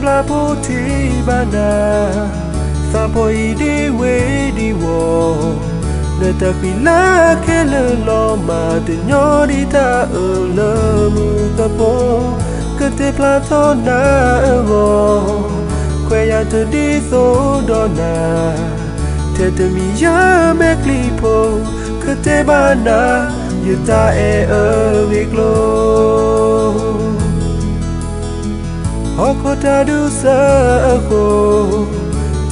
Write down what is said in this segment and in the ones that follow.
bla poti bana sapoi di we di wo ne ta khila khele lo ma de nyori ta lo mu ka po ke te bla to na wo kwe ya te di so do na te te mi ya me klipo ke te bana yuta viglo Okota du sa ko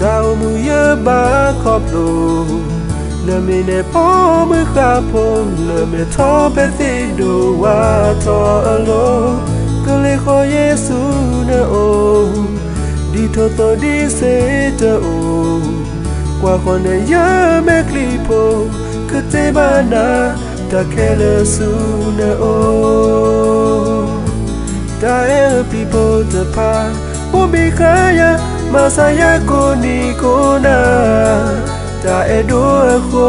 Tao mu ye ba khoplo Le me ne po mu kha po Le me tho pe ti do wa tho alo Ko le kho Yesu ne o Di tho to di se te o Kwa ko ne ya me klipo Ke te ba na Ta kele su ne o Dae people the pa Bobi kaya Masaya koni kona Dae do ako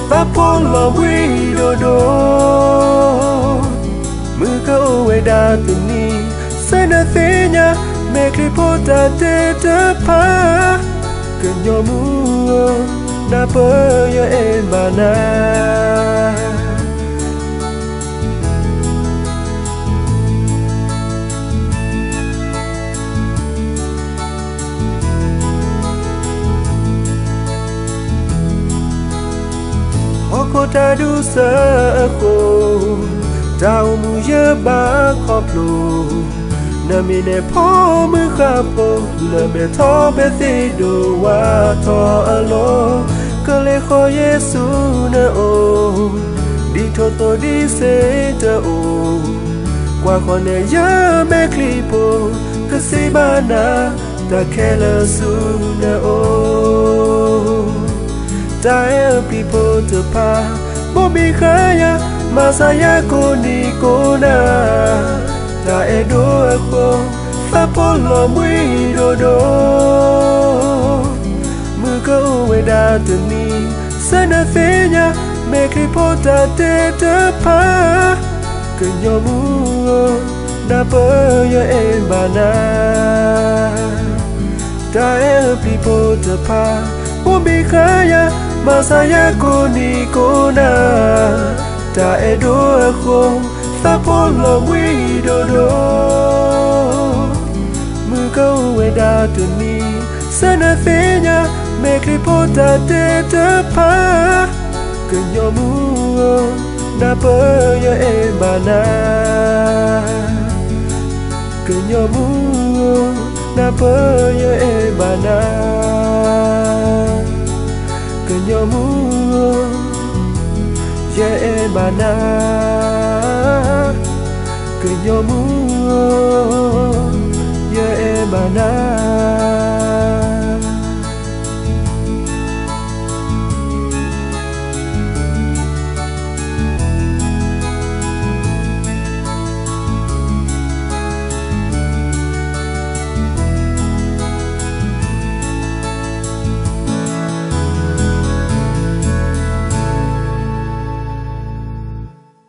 Papolo wido do Muka uwe datuni Sana thenya Mekli pota te te pa Kenyomu Napa ya embana Okota du sa ko Tao mu ye ba khoplo Na mi ne po mu kha po Le me tho be ti do wa tho alo Ke le kho Yesu ne o Di tho to di se te o Kwa ko ne ya me klipo Ke si bana Ta kele su ne o Dae people to pa Bobi kaya Masaya koni kona Dae do ako Fapolo mwido do Muka uwe datuni Sana thenya Mekli pota te te pa Kenyomu Napa ya embana Dae people to pa Bobi kaya Masaya koni kona Ta edo ako Fapolo mwido do Muka uwe datuni Sana thenya Mekli pota te te pa Kenyomu Napa ya embana Kenyomu Napa ya embana Kenyomu ye embana Kenyomu ye embana